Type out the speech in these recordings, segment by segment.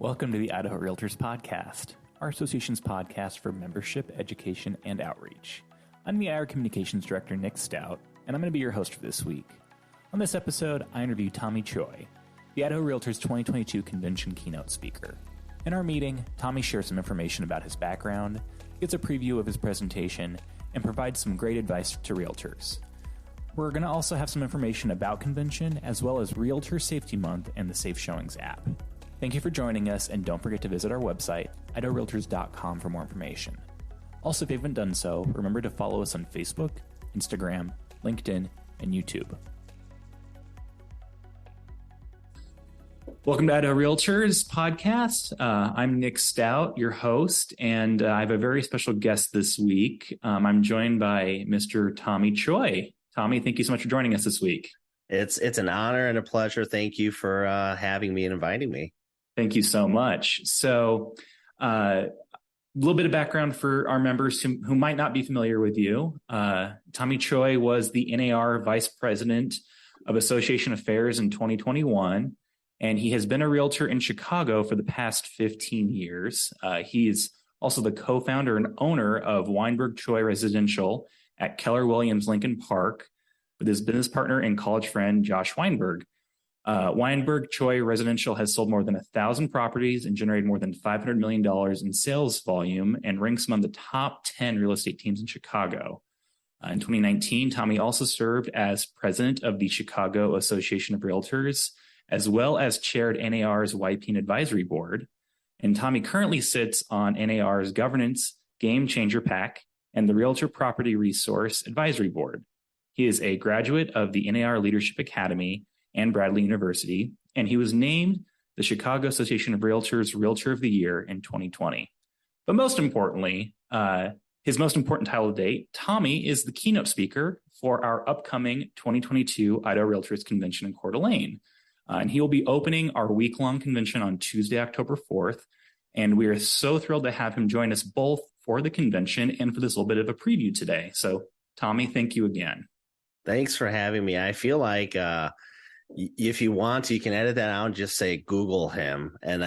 Welcome to the Idaho Realtors Podcast, our association's podcast for membership, education, and outreach. I'm the IR Communications Director, Nick Stout, and I'm going to be your host for this week. On this episode, I interview Tommy Choi, the Idaho Realtors 2022 Convention Keynote speaker. In our meeting, Tommy shares some information about his background, gets a preview of his presentation, and provides some great advice to realtors. We're going to also have some information about convention, as well as Realtor Safety Month and the Safe Showings app. Thank you for joining us, and don't forget to visit our website, idahorealtors.com, for more information. Also, if you haven't done so, remember to follow us on Facebook, Instagram, LinkedIn, and YouTube. Welcome to Idaho Realtors Podcast. I'm Nick Stout, your host, and I have a very special guest this week. I'm joined by Mr. Tommy Choi. Tommy, thank you so much for joining us this week. It's an honor and a pleasure. Thank you for having me and inviting me. Thank you so much. So a little bit of background for our members who might not be familiar with you. Tommy Choi was the NAR Vice President of Association Affairs in 2021, and he has been a realtor in Chicago for the past 15 years. He is also the co-founder and owner of Weinberg Choi Residential at Keller Williams Lincoln Park with his business partner and college friend, Josh Weinberg. Weinberg Choi Residential has sold more than 1,000 properties and generated more than $500 million in sales volume and ranks among the top 10 real estate teams in Chicago. In 2019, Tommy also served as president of the Chicago Association of Realtors, as well as chaired NAR's YP and Advisory Board. And Tommy currently sits on NAR's Governance Game Changer PAC and the Realtor Property Resource Advisory Board. He is a graduate of the NAR Leadership Academy and Bradley University, and he was named the Chicago Association of Realtors Realtor of the Year in 2020. But most importantly, his most important title to date, Tommy is the keynote speaker for our upcoming 2022 Idaho Realtors Convention in Coeur d'Alene. And he will be opening our week-long convention on Tuesday, October 4th. And we are so thrilled to have him join us both for the convention and for this little bit of a preview today. So, Tommy, thank you again. Thanks for having me. I feel like if you want to, you can edit that out and just say Google him, and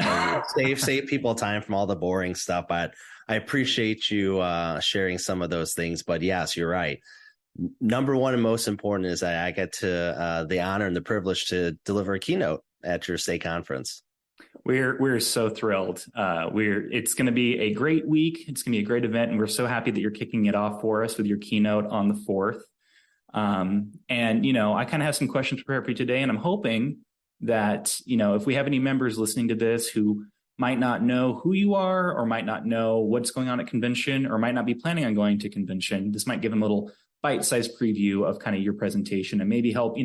save people time from all the boring stuff. But I appreciate you sharing some of those things. But yes, you're right. Number one and most important is that I get to the honor and the privilege to deliver a keynote at your state conference. We're so thrilled. It's going to be a great week. It's going to be a great event, and we're so happy that you're kicking it off for us with your keynote on the 4th. And, I kind of have some questions prepared for you today, and I'm hoping that, if we have any members listening to this who might not know who you are or might not know what's going on at convention or might not be planning on going to convention, this might give them a little bite-sized preview of kind of your presentation and maybe help,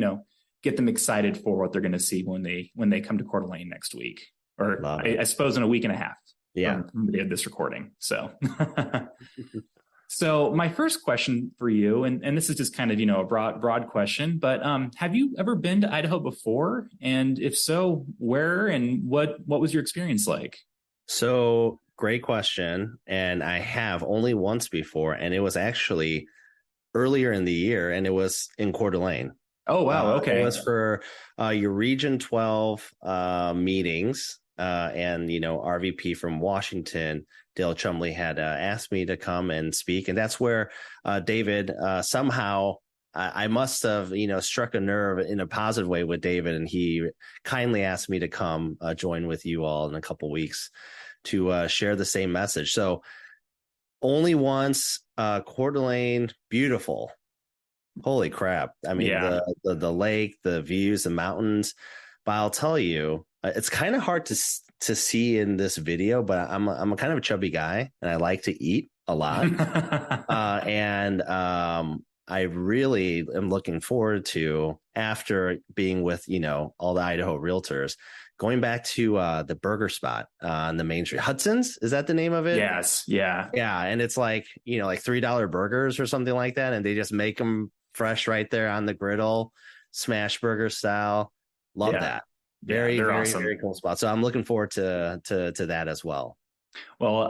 get them excited for what they're going to see when they come to Coeur d'Alene next week, or I suppose in a week and a half. Yeah. From the day of this recording. So. So my first question for you, and this is just kind of, a broad question, but have you ever been to Idaho before? And if so, where and what was your experience like? So great question. And I have only once before, and it was actually earlier in the year, and it was in Coeur d'Alene. Oh, wow. Okay. It was for your Region 12 meetings. And, RVP from Washington, Dale Chumley, had asked me to come and speak. And that's where David somehow I must have, struck a nerve in a positive way with David. And he kindly asked me to come join with you all in a couple weeks to share the same message. So only once, Coeur d'Alene, beautiful. Holy crap. I mean, yeah. the lake, the views, the mountains. But I'll tell you, it's kind of hard to see in this video, but I'm a kind of a chubby guy, and I like to eat a lot. And I really am looking forward to, after being with, all the Idaho realtors, going back to the burger spot on the main street. Hudson's, is that the name of it? Yes. Yeah. Yeah. And it's like, like $3 burgers or something like that. And they just make them fresh right there on the griddle, smash burger style. Love that. Very awesome. Very cool spot. So I'm looking forward to that as well. Well,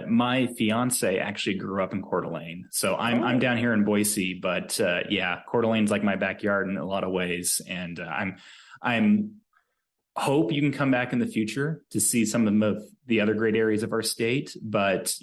my fiance actually grew up in Coeur d'Alene, so I'm down here in Boise, but Coeur d'Alene's like my backyard in a lot of ways, and I'm hope you can come back in the future to see some of the other great areas of our state. But,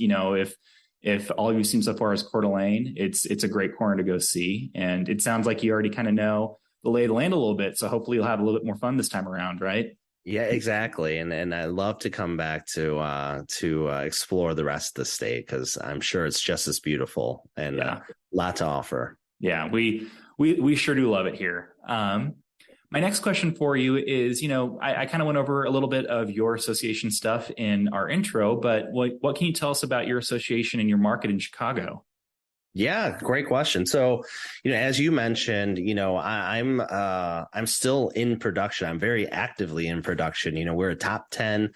if all you've seen so far is Coeur d'Alene, it's a great corner to go see. And it sounds like you already kind of know the lay of the land a little bit. So hopefully you'll have a little bit more fun this time around, right? Yeah, exactly. And I love to come back to explore the rest of the state, because I'm sure it's just as beautiful and a lot to offer. Yeah, we sure do love it here. My next question for you is, I kind of went over a little bit of your association stuff in our intro, but what can you tell us about your association and your market in Chicago? Yeah, great question. So, as you mentioned, I'm still in production. I'm very actively in production. We're a top 10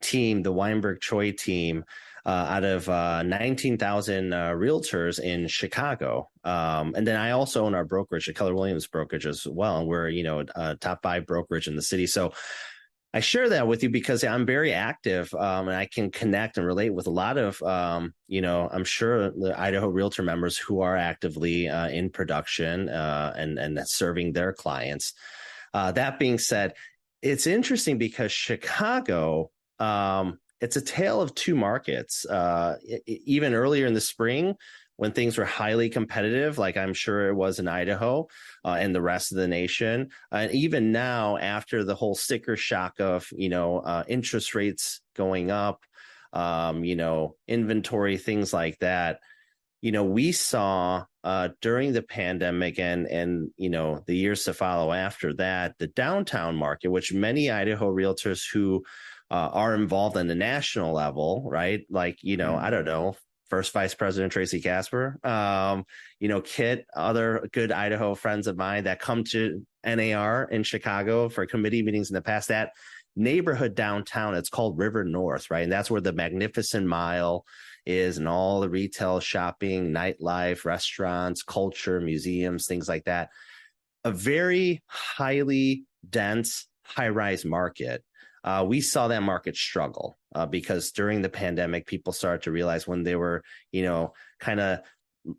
team, the Weinberg Choi team, out of 19,000 realtors in Chicago. And then I also own our brokerage, the Keller Williams brokerage as well. And we're, a top 5 brokerage in the city. So I share that with you because I'm very active, and I can connect and relate with a lot of, I'm sure the Idaho Realtor members who are actively in production and serving their clients. That being said, it's interesting because Chicago, it's a tale of two markets. Even earlier in the spring, when things were highly competitive, like I'm sure it was in Idaho and the rest of the nation. And even now, after the whole sticker shock of, interest rates going up, inventory, things like that, we saw during the pandemic and the years to follow after that, the downtown market, which many Idaho realtors who are involved on the national level, right? Like, I don't know, First Vice President Tracy Casper, Kit, other good Idaho friends of mine that come to NAR in Chicago for committee meetings in the past, that neighborhood downtown, it's called River North, right? And that's where the Magnificent Mile is and all the retail, shopping, nightlife, restaurants, culture, museums, things like that. A very highly dense, high-rise market. We saw that market struggle because during the pandemic, people started to realize when they were, kind of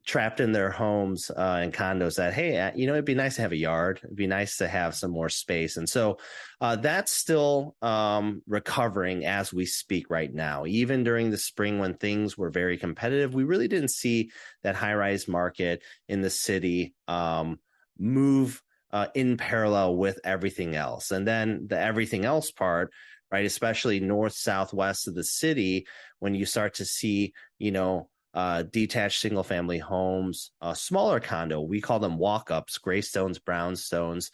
trapped in their homes and condos that, hey, it'd be nice to have a yard. It'd be nice to have some more space. And so that's still recovering as we speak right now. Even during the spring when things were very competitive, we really didn't see that high-rise market in the city move in parallel with everything else. And then the everything else part, right, especially north, southwest of the city, when you start to see, detached single family homes, smaller condo, we call them walk-ups, graystones, brownstones.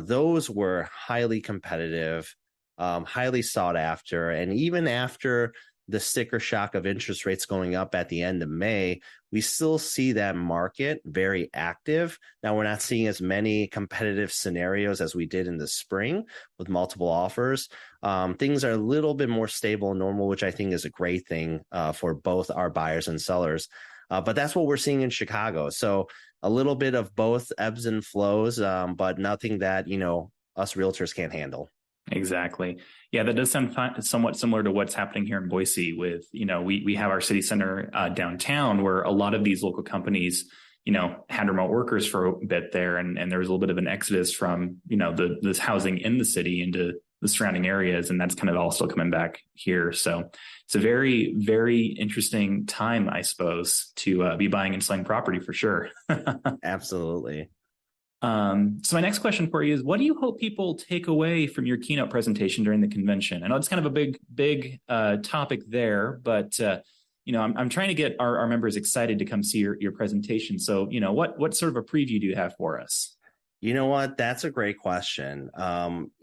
Those were highly competitive, highly sought after. And even after the sticker shock of interest rates going up at the end of May, we still see that market very active. Now, we're not seeing as many competitive scenarios as we did in the spring with multiple offers. Things are a little bit more stable and normal, which I think is a great thing for both our buyers and sellers. But that's what we're seeing in Chicago. So a little bit of both ebbs and flows, but nothing that, us realtors can't handle. Exactly. Yeah, that does sound somewhat similar to what's happening here in Boise with, we have our city center downtown where a lot of these local companies, had remote workers for a bit there. And there was a little bit of an exodus from, this housing in the city into the surrounding areas. And that's kind of all still coming back here. So it's a very, very interesting time, I suppose, to be buying and selling property for sure. Absolutely. So my next question for you is, what do you hope people take away from your keynote presentation during the convention? I know it's kind of a big topic there, but I'm trying to get our members excited to come see your presentation. So, what sort of a preview do you have for us? You know what? That's a great question. I'll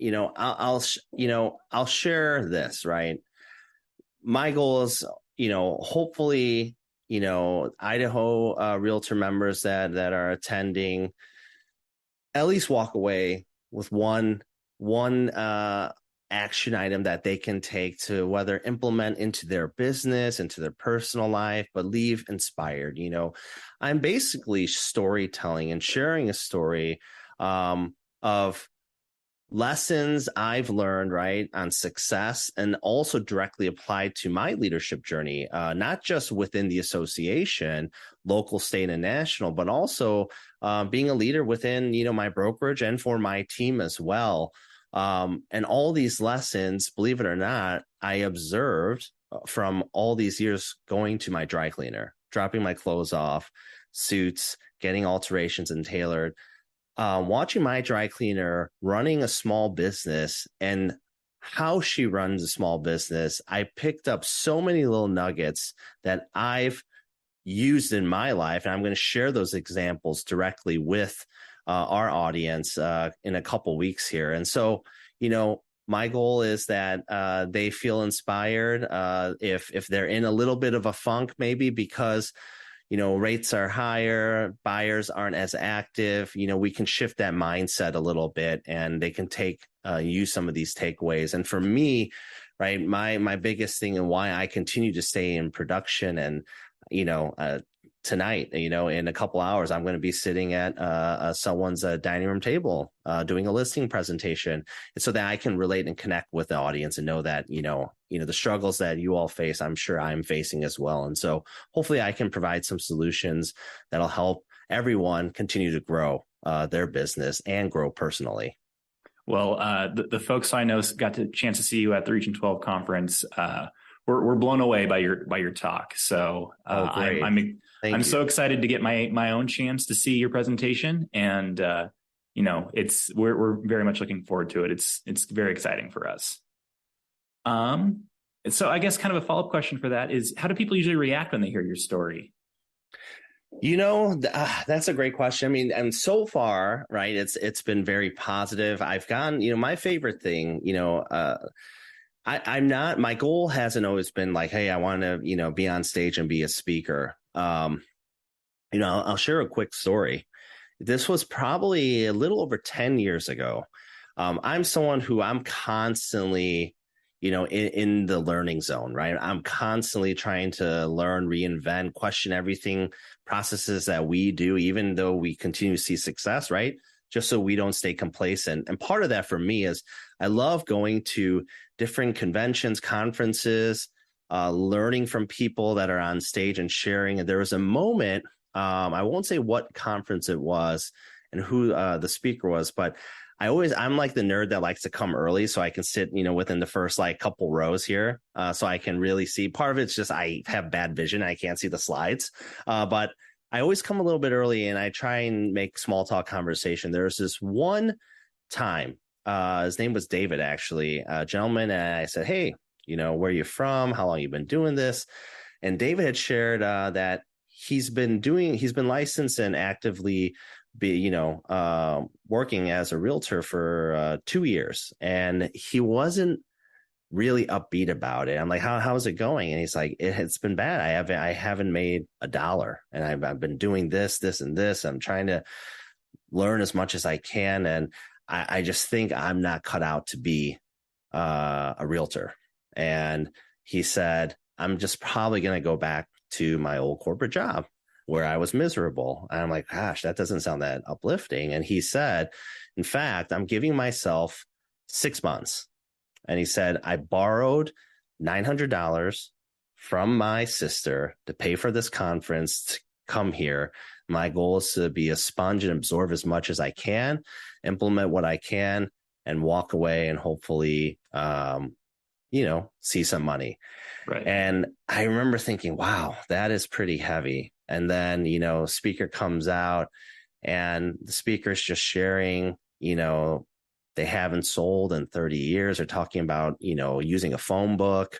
share this, right? My goal is, hopefully, Idaho realtor members that are attending at least walk away with one action item that they can take to whether implement into their business, into their personal life, but leave inspired. I'm basically storytelling and sharing a story of lessons I've learned, right, on success and also directly applied to my leadership journey, not just within the association, local, state, and national, but also being a leader within, my brokerage and for my team as well. And all these lessons, believe it or not, I observed from all these years going to my dry cleaner, dropping my clothes off, suits, getting alterations and tailored, watching my dry cleaner running a small business and how she runs a small business. I picked up so many little nuggets that I've used in my life. And I'm going to share those examples directly with our audience in a couple weeks here. And so, my goal is that they feel inspired. If they're in a little bit of a funk, maybe because rates are higher, buyers aren't as active, we can shift that mindset a little bit, and they can use some of these takeaways. And for me, right, my biggest thing and why I continue to stay in production, and tonight, in a couple hours, I'm going to be sitting at someone's dining room table doing a listing presentation, and so that I can relate and connect with the audience and know that the struggles that you all face, I'm sure I'm facing as well. And so hopefully I can provide some solutions that'll help everyone continue to grow their business and grow personally. Well, the folks I know got the chance to see you at the Region 12 conference. We're blown away by your talk. So great. I'm so excited to get my own chance to see your presentation, and we're very much looking forward to it. It's very exciting for us. So I guess kind of a follow-up question for that is, how do people usually react when they hear your story? That's a great question. I mean, and so far, right, it's been very positive. I've gone, my favorite thing, my goal hasn't always been like, hey, I want to, be on stage and be a speaker. I'll share a quick story. This was probably a little over 10 years ago. I'm someone who I'm constantly, in the learning zone, right? I'm constantly trying to learn, reinvent, question everything, processes that we do, even though we continue to see success, right? Just so we don't stay complacent. And part of that for me is I love going to different conventions, conferences, learning from people that are on stage and sharing. And there was a moment, I won't say what conference it was and who the speaker was, but I'm like the nerd that likes to come early so I can sit, within the first couple rows here. So I can really see. Part of it's just I have bad vision. I can't see the slides. But I always come a little bit early and I try and make small talk conversation. There was this one time, his name was David, actually, a gentleman. And I said, hey, where are you from? How long you been doing this? And David had shared that he's been licensed and actively working as a realtor for 2 years, and he wasn't really upbeat about it. I'm like, how's it going? And he's like, it's been bad. I haven't made $1, and I've been doing this and this. I'm trying to learn as much as I can, and I just think I'm not cut out to be a realtor. And he said, I'm just probably going to go back to my old corporate job where I was miserable. And I'm like, gosh, that doesn't sound that uplifting. And he said, in fact, I'm giving myself 6 months. And he said, I borrowed $900 from my sister to pay for this conference to come here. My goal is to be a sponge and absorb as much as I can, implement what I can, and walk away and hopefully, see some money. Right. And I remember thinking, wow, that is pretty heavy. And then, speaker comes out and the speaker's just sharing, they haven't sold in 30 years. They're talking about, using a phone book.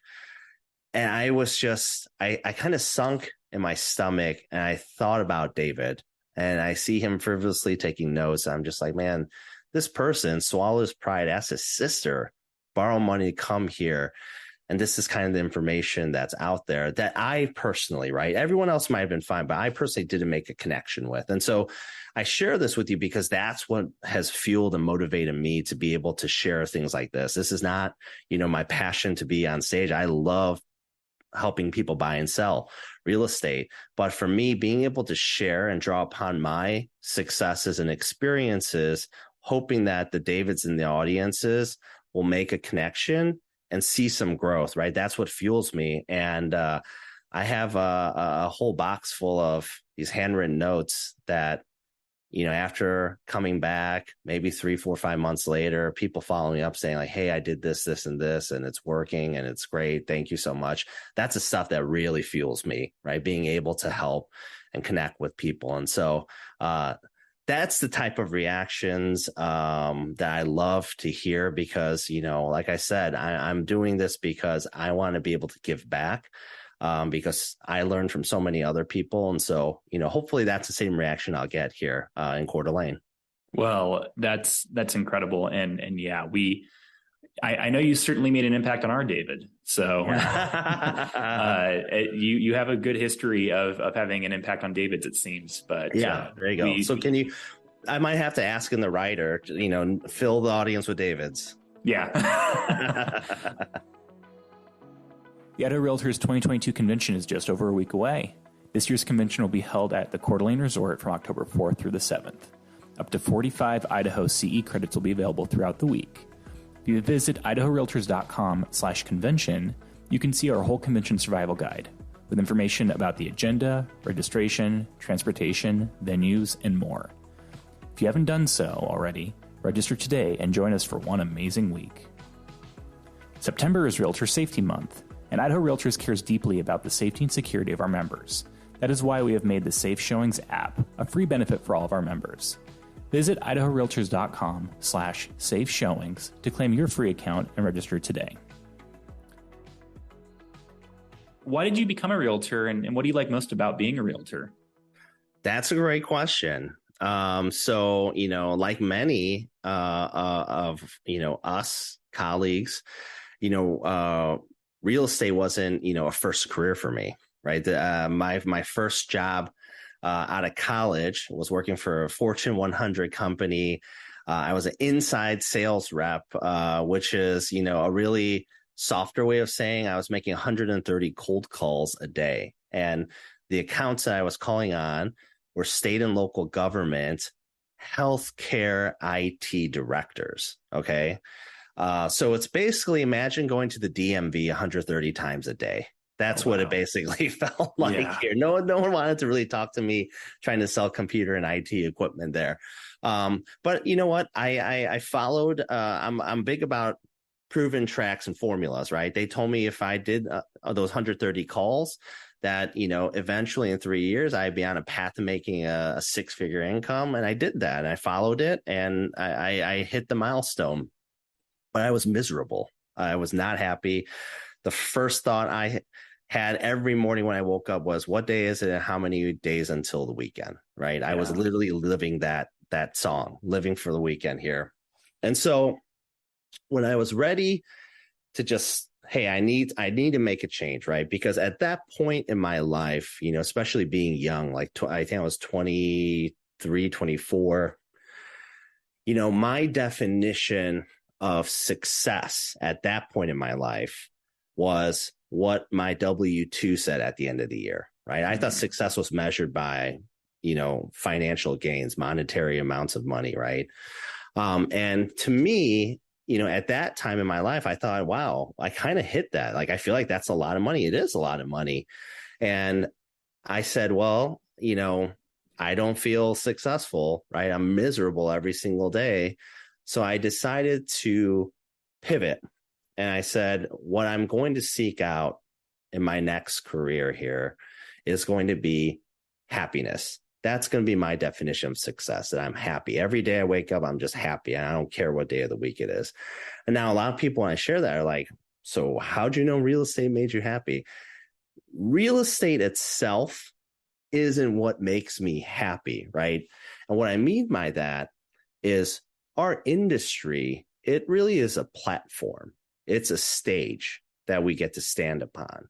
And I was just, I kind of sunk in my stomach, and I thought about David, and I see him frivolously taking notes. I'm just like, man, this person swallowed his pride, asked his sister, borrow money to come here. And this is kind of the information that's out there that I personally, right? Everyone else might have been fine, but I personally didn't make a connection with. And so I share this with you because that's what has fueled and motivated me to be able to share things like this. This is not, my passion to be on stage. I love helping people buy and sell real estate. But for me, being able to share and draw upon my successes and experiences, hoping that the Davids in the audiences will make a connection and see some growth, right? That's what fuels me. And I have a whole box full of these handwritten notes that after coming back, maybe 3, 4, 5 months later, people following up saying like, hey, I did this, this, and this, and it's working and it's great. Thank you so much. That's the stuff that really fuels me, right? Being able to help and connect with people. And so that's the type of reactions that I love to hear because, like I said, I'm doing this because I want to be able to give back. Because I learned from so many other people. And so, hopefully that's the same reaction I'll get here in Coeur d'Alene. Well, that's incredible. And yeah, I know you certainly made an impact on our David. So you have a good history of having an impact on David's, it seems. But yeah, there you go. So I might have to ask in the writer, fill the audience with Davids. Yeah. The Idaho Realtors 2022 convention is just over a week away. This year's convention will be held at the Coeur d'Alene Resort from October 4th through the 7th. Up to 45 Idaho CE credits will be available throughout the week. If you visit idahorealtors.com/convention, you can see our whole convention survival guide with information about the agenda, registration, transportation, venues, and more. If you haven't done so already, register today and join us for one amazing week. September is Realtor Safety Month, and Idaho Realtors cares deeply about the safety and security of our members. That is why we have made the Safe Showings app a free benefit for all of our members. Visit idahorealtors.com/safeshowings to claim your free account and register today. Why did you become a realtor, and what do you like most about being a realtor? That's a great question. So, like many of, us colleagues, real estate wasn't, a first career for me, right? My first job out of college was working for a Fortune 100 company. I was an inside sales rep, which is, a really softer way of saying I was making 130 cold calls a day. And the accounts that I was calling on were state and local government, healthcare IT directors. Okay. So it's basically imagine going to the DMV 130 times a day. That's what it basically felt like here. No one wanted to really talk to me trying to sell computer and IT equipment there. But you know what? I followed. I'm big about proven tracks and formulas, right? They told me if I did those 130 calls, that eventually in 3 years I'd be on a path to making a 6-figure income, and I did that. And I followed it, and I hit the milestone. But I was miserable. I was not happy. The first thought I had every morning when I woke up was, what day is it and how many days until the weekend, right? Yeah. I was literally living that song, living for the weekend here. And so when I was ready to just, hey, I need to make a change, right? Because at that point in my life, especially being young, like I think I was 23, 24, my definition of success at that point in my life was what my W-2 said at the end of the year, right? I thought success was measured by, financial gains, monetary amounts of money, right? And to me, at that time in my life, I thought, wow, I kind of hit that. Like, I feel like that's a lot of money. It is a lot of money. And I said, well, I don't feel successful, right? I'm miserable every single day. So I decided to pivot, and I said, what I'm going to seek out in my next career here is going to be happiness. That's going to be my definition of success, that I'm happy. Every day I wake up, I'm just happy, and I don't care what day of the week it is. And now a lot of people, when I share that, are like, so how'd you know real estate made you happy? Real estate itself isn't what makes me happy, right? And what I mean by that is our industry, it really is a platform. It's a stage that we get to stand upon.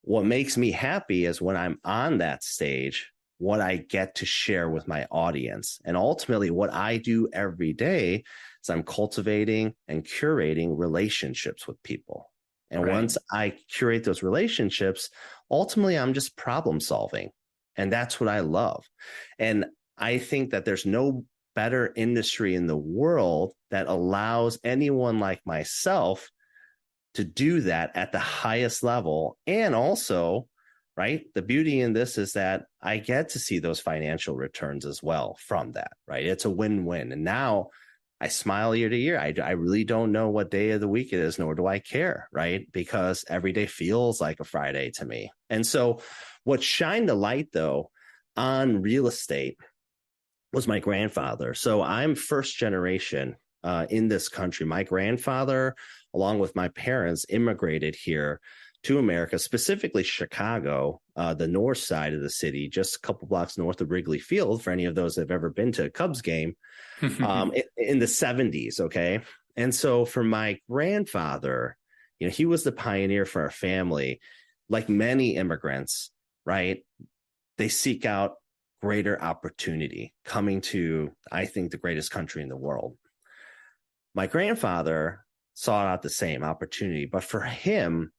What makes me happy is when I'm on that stage, what I get to share with my audience. And ultimately, what I do every day is I'm cultivating and curating relationships with people. And once I curate those relationships, ultimately, I'm just problem solving. And that's what I love. And I think that there's no better industry in the world that allows anyone like myself to do that at the highest level, and also right? The beauty in this is that I get to see those financial returns as well from that, right? It's a win-win. And now I smile year to year. I really don't know what day of the week it is, nor do I care, right? Because every day feels like a Friday to me. And so what shined the light, though, on real estate was my grandfather. So I'm first generation in this country. My grandfather, along with my parents, immigrated here to America, specifically Chicago, the north side of the city, just a couple blocks north of Wrigley Field, for any of those that have ever been to a Cubs game, in the 70s. Okay. And so for my grandfather, he was the pioneer for our family. Like many immigrants, right? They seek out greater opportunity coming to, I think, the greatest country in the world. My grandfather sought out the same opportunity, but for him,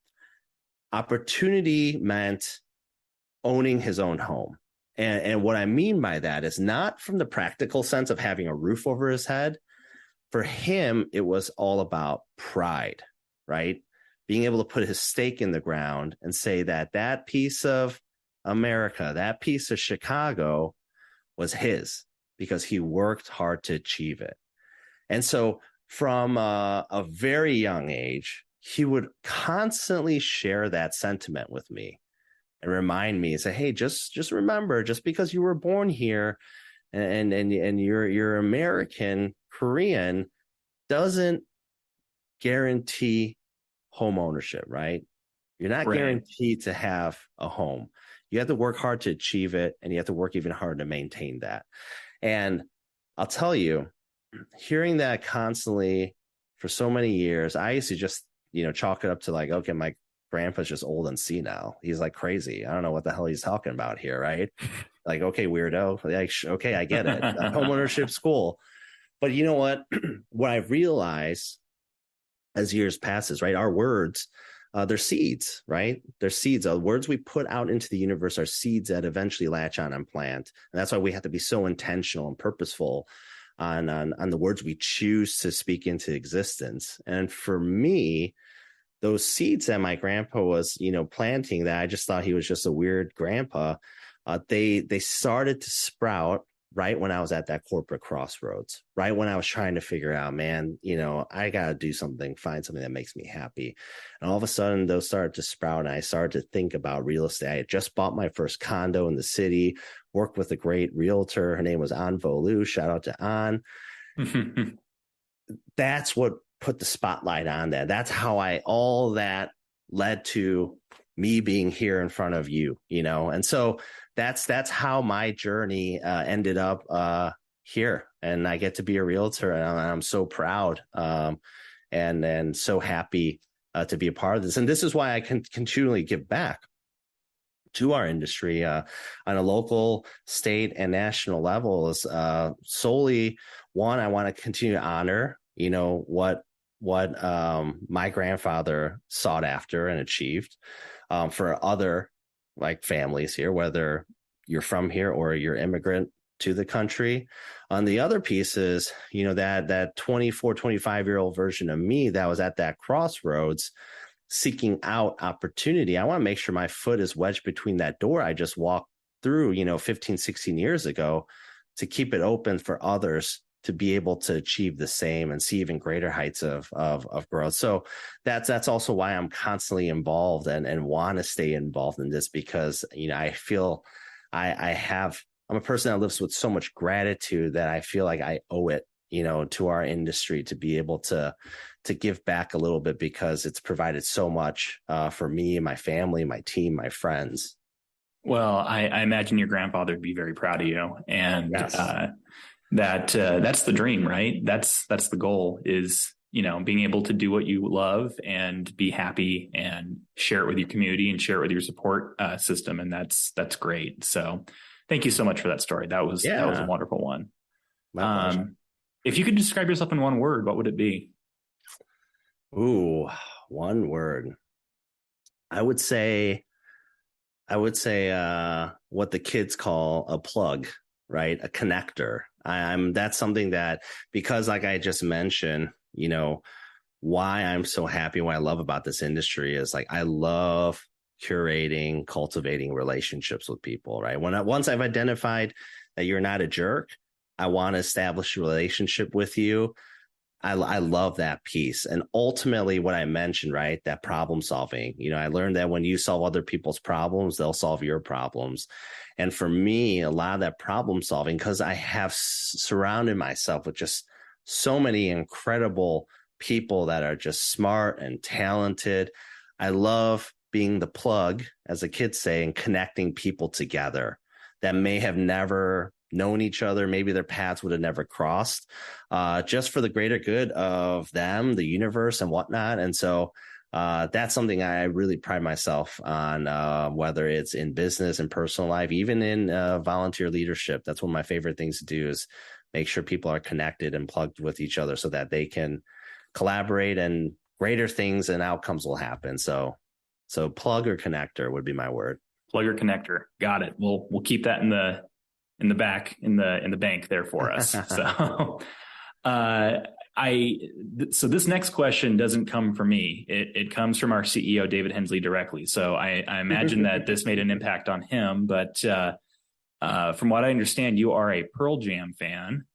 opportunity meant owning his own home. And what I mean by that is not from the practical sense of having a roof over his head. For him, it was all about pride, right? Being able to put his stake in the ground and say that that piece of America, that piece of Chicago was his because he worked hard to achieve it. And so from a very young age, he would constantly share that sentiment with me and remind me, say, hey, just remember, just because you were born here and you're American, Korean, doesn't guarantee home ownership, right? You're not guaranteed to have a home. You have to work hard to achieve it, and you have to work even harder to maintain that. And I'll tell you, hearing that constantly for so many years, I used to just, chalk it up to like, okay, my grandpa's just old and senile. He's like crazy. I don't know what the hell he's talking about here, right? Like, okay, weirdo. Like, okay, I get it. Homeownership school. But you know what? What I've realized as years passes, right? Our words, they're seeds, right? They're seeds. The words we put out into the universe are seeds that eventually latch on and plant. And that's why we have to be so intentional and purposeful on the words we choose to speak into existence. And for me, those seeds that my grandpa was, planting, that I just thought he was just a weird grandpa, they started to sprout right when I was at that corporate crossroads, right when I was trying to figure out, man, I got to do something, find something that makes me happy. And all of a sudden, those started to sprout, and I started to think about real estate. I had just bought my first condo in the city, worked with a great realtor. Her name was An Volu. Shout out to An. That's what put the spotlight on that. That's how all that led to me being here in front of you, and so that's how my journey ended up here. And I get to be a realtor, and I'm so proud and so happy to be a part of this. And this is why I can continually give back to our industry on a local, state, and national level. Is solely one, I want to continue to honor, what my grandfather sought after and achieved for other like families here, whether you're from here or you're immigrant to the country. On the other piece is, that 24, 25-year-old version of me that was at that crossroads seeking out opportunity. I want to make sure my foot is wedged between that door I just walked through, 15, 16 years ago, to keep it open for others to be able to achieve the same and see even greater heights of growth. So that's also why I'm constantly involved and want to stay involved in this, because, I feel I'm a person that lives with so much gratitude that I feel like I owe it, to our industry to be able to give back a little bit, because it's provided so much for me, my family, my team, my friends. Well, I imagine your grandfather would be very proud of you, and Yes. That's the dream, right? That's the goal, is, being able to do what you love and be happy and share it with your community and share it with your support system. And that's great. So thank you so much for that story. That was a wonderful one. My pleasure. If you could describe yourself in one word, what would it be? Ooh, one word. I would say what the kids call a plug, right? A connector. That's something that, because like I just mentioned, why I'm so happy, what I love about this industry is, like, I love curating, cultivating relationships with people, right? Once I've identified that you're not a jerk, I want to establish a relationship with you. I love that piece. And ultimately what I mentioned, right, that problem solving, I learned that when you solve other people's problems, they'll solve your problems. And for me, a lot of that problem solving, because I have surrounded myself with just so many incredible people that are just smart and talented. I love being the plug, as the kids say, and connecting people together that may have never known each other. Maybe their paths would have never crossed, just for the greater good of them, the universe, and whatnot. And so that's something I really pride myself on, whether it's in business and personal life, even in volunteer leadership. That's one of my favorite things to do, is make sure people are connected and plugged with each other so that they can collaborate and greater things and outcomes will happen. So plug or connector would be my word. Plug or connector. Got it. We'll keep that in the back in the bank there for us. So so this next question doesn't come from me. It comes from our CEO, David Hensley, directly. So I imagine that this made an impact on him, but from what I understand, you are a Pearl Jam fan.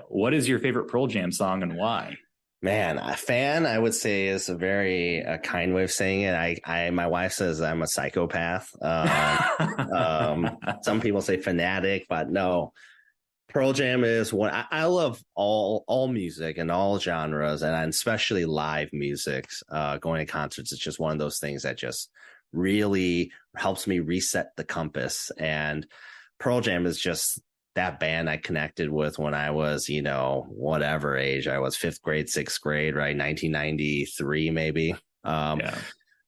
What is your favorite Pearl Jam song and why? Man, a fan, I would say, is a very kind way of saying it. My wife says I'm a psychopath. Some people say fanatic, but no. Pearl Jam is what I love. All music and all genres, and especially live music. Going to concerts, it's just one of those things that just really helps me reset the compass. And Pearl Jam is just that band I connected with when I was, whatever age I was, 5th grade, 6th grade, right? 1993, maybe.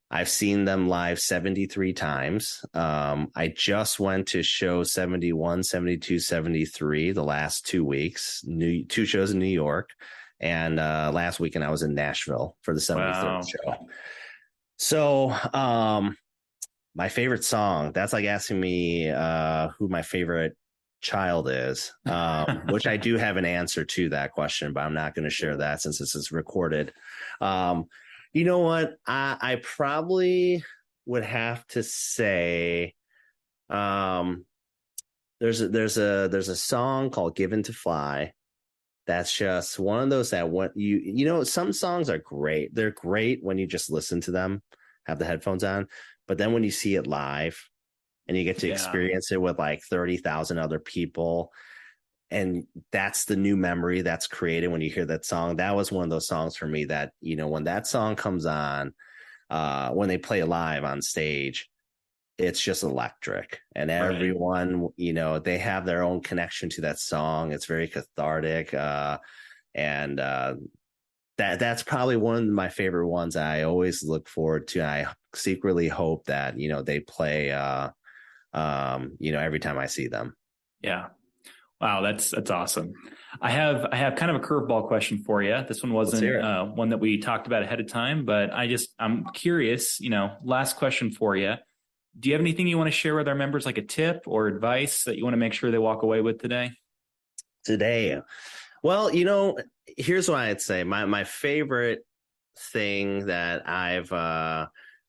I've seen them live 73 times. I just went to show 71, 72, 73 the last 2 weeks, 2 shows in New York. And last weekend I was in Nashville for the 73rd show. So my favorite song, that's like asking me who my favorite child is, which I do have an answer to that question, but I'm not going to share that since this is recorded. You know what? I probably would have to say there's a song called Given to Fly. That's just one of those that some songs are great. They're great when you just listen to them, have the headphones on, but then when you see it live, and you get to experience it with like 30,000 other people. And that's the new memory that's created when you hear that song. That was one of those songs for me that, when that song comes on, when they play live on stage, it's just electric. And everyone, they have their own connection to that song. It's very cathartic. And that's probably one of my favorite ones I always look forward to. I secretly hope that, they play every time I see them. Yeah. Wow. That's awesome. I have kind of a curveball question for you. This one wasn't one that we talked about ahead of time, but I'm curious, last question for you. Do you have anything you want to share with our members, like a tip or advice that you want to make sure they walk away with today? Well, here's what I'd say. My favorite thing that I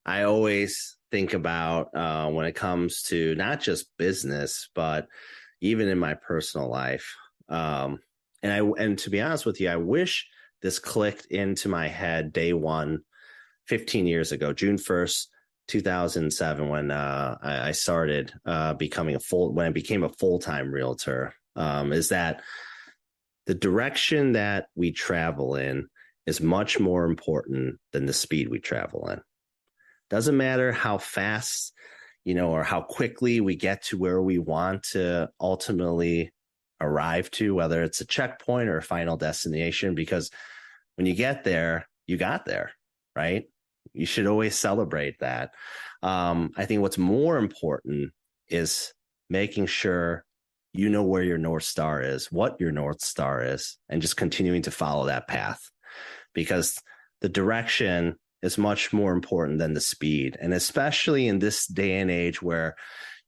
always think about when it comes to not just business, but even in my personal life. And to be honest with you, I wish this clicked into my head day one, 15 years ago, June 1st, 2007, when I started when I became a full-time realtor, is that the direction that we travel in is much more important than the speed we travel in. Doesn't matter how fast, or how quickly we get to where we want to ultimately arrive to, whether it's a checkpoint or a final destination, because when you get there, you got there, right? You should always celebrate that. I think what's more important is making sure you know where your North Star is, what your North Star is, and just continuing to follow that path, because the direction is much more important than the speed. And especially in this day and age where,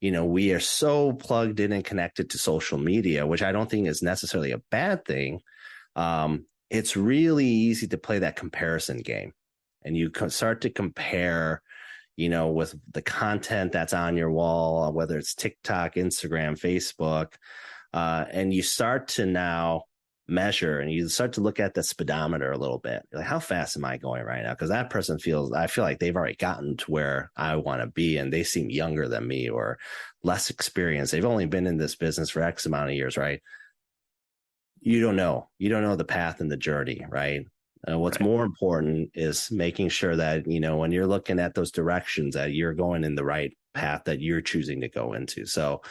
we are so plugged in and connected to social media, which I don't think is necessarily a bad thing. It's really easy to play that comparison game. And you start to compare, with the content that's on your wall, whether it's TikTok, Instagram, Facebook, and you start to now measure and you start to look at the speedometer a little bit. Like, how fast am I going right now? Because that person I feel like they've already gotten to where I want to be, and they seem younger than me or less experienced. They've only been in this business for X amount of years, right? You don't know the path and the journey, right? What's more important is making sure that, when you're looking at those directions, that you're going in the right path that you're choosing to go into. So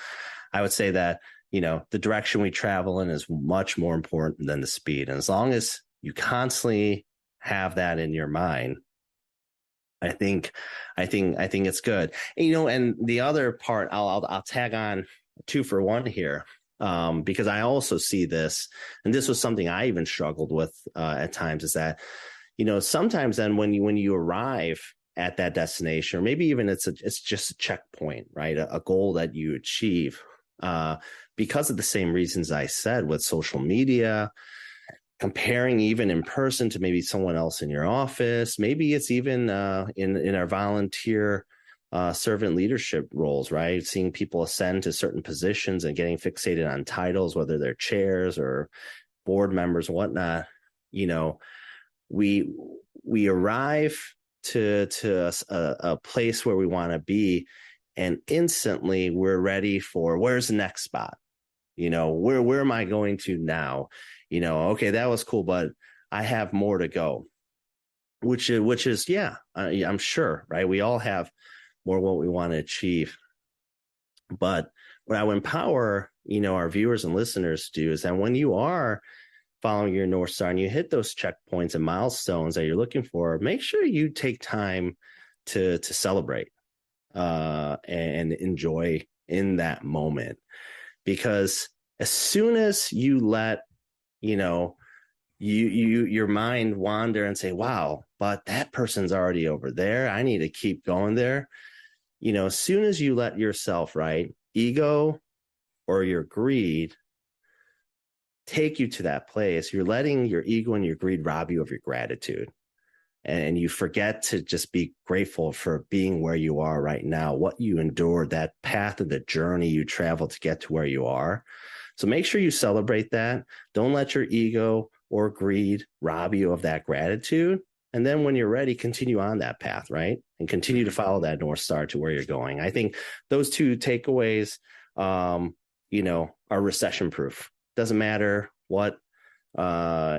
I would say that, the direction we travel in is much more important than the speed. And as long as you constantly have that in your mind, I think it's good. And, and the other part, I'll tag on 2 for 1 here. Because I also see this, and this was something I even struggled with at times, is that, sometimes then when you arrive at that destination, or maybe even it's just a checkpoint, right? A goal that you achieve, because of the same reasons I said with social media, comparing even in person to maybe someone else in your office, maybe it's even in our volunteer servant leadership roles, right? Seeing people ascend to certain positions and getting fixated on titles, whether they're chairs or board members and whatnot. We arrive to a place where we want to be, and instantly we're ready for, where's the next spot? Where am I going to now? Okay, that was cool, but I have more to go, which is, yeah, I'm sure, right? We all have more what we want to achieve. But what I would empower, our viewers and listeners to do is that when you are following your North Star and you hit those checkpoints and milestones that you're looking for, make sure you take time to celebrate and enjoy in that moment. Because as soon as you let, your mind wander and say, wow, but that person's already over there, I need to keep going there. As soon as you let yourself, right, ego or your greed take you to that place, you're letting your ego and your greed rob you of your gratitude. And you forget to just be grateful for being where you are right now, what you endured, that path of the journey you traveled to get to where you are. So make sure you celebrate that. Don't let your ego or greed rob you of that gratitude. And then when you're ready, continue on that path, right? And continue to follow that North Star to where you're going. I think those 2 takeaways, are recession proof. Doesn't matter what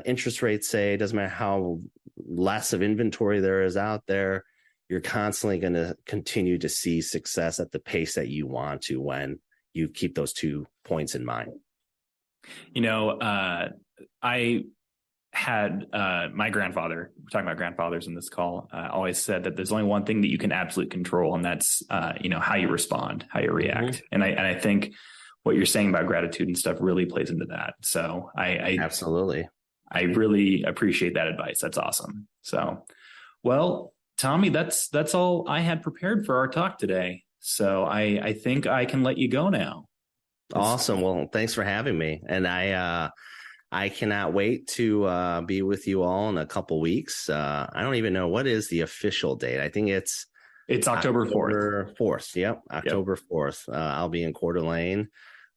interest rates say, doesn't matter how less of inventory there is out there. You're constantly going to continue to see success at the pace that you want to when you keep those 2 points in mind. I had my grandfather, we're talking about grandfathers in this call, always said that there's only one thing that you can absolutely control, and that's how you respond, how you react. Mm-hmm. And I think what you're saying about gratitude and stuff really plays into that. So I absolutely, I really appreciate that advice. That's awesome. So, well, Tommy, that's all I had prepared for our talk today. So I think I can let you go now. Awesome. Well, thanks for having me. And I cannot wait to be with you all in a couple weeks. I don't even know, what is the official date. I think it's October 4th. Yep. October 4th. I'll be in Coeur d'Alene.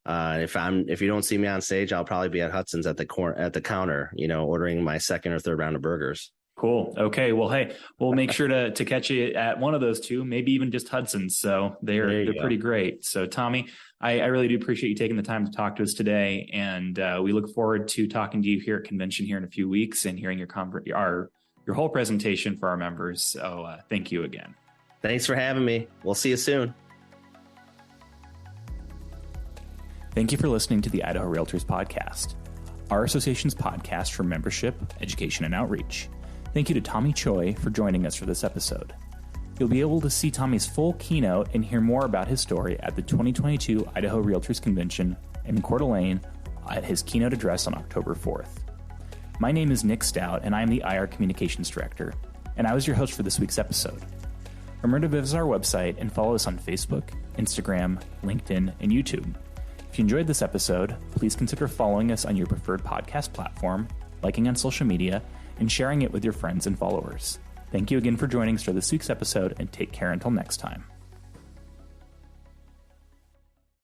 If you don't see me on stage, I'll probably be at Hudson's at the counter, ordering my 2nd or 3rd round of burgers. Cool. Okay. Well, hey, we'll make sure to catch you at one of those 2, maybe even just Hudson's. So they're pretty great. So Tommy, I really do appreciate you taking the time to talk to us today. And we look forward to talking to you here at convention here in a few weeks and hearing your whole presentation for our members. So thank you again. Thanks for having me. We'll see you soon. Thank you for listening to the Idaho Realtors Podcast, our association's podcast for membership, education, and outreach. Thank you to Tommy Choi for joining us for this episode. You'll be able to see Tommy's full keynote and hear more about his story at the 2022 Idaho Realtors Convention in Coeur d'Alene at his keynote address on October 4th. My name is Nick Stout, and I am the IR Communications Director, and I was your host for this week's episode. Remember to visit our website and follow us on Facebook, Instagram, LinkedIn, and YouTube. If you enjoyed this episode, please consider following us on your preferred podcast platform, liking on social media, and sharing it with your friends and followers. Thank you again for joining us for this week's episode, and take care until next time.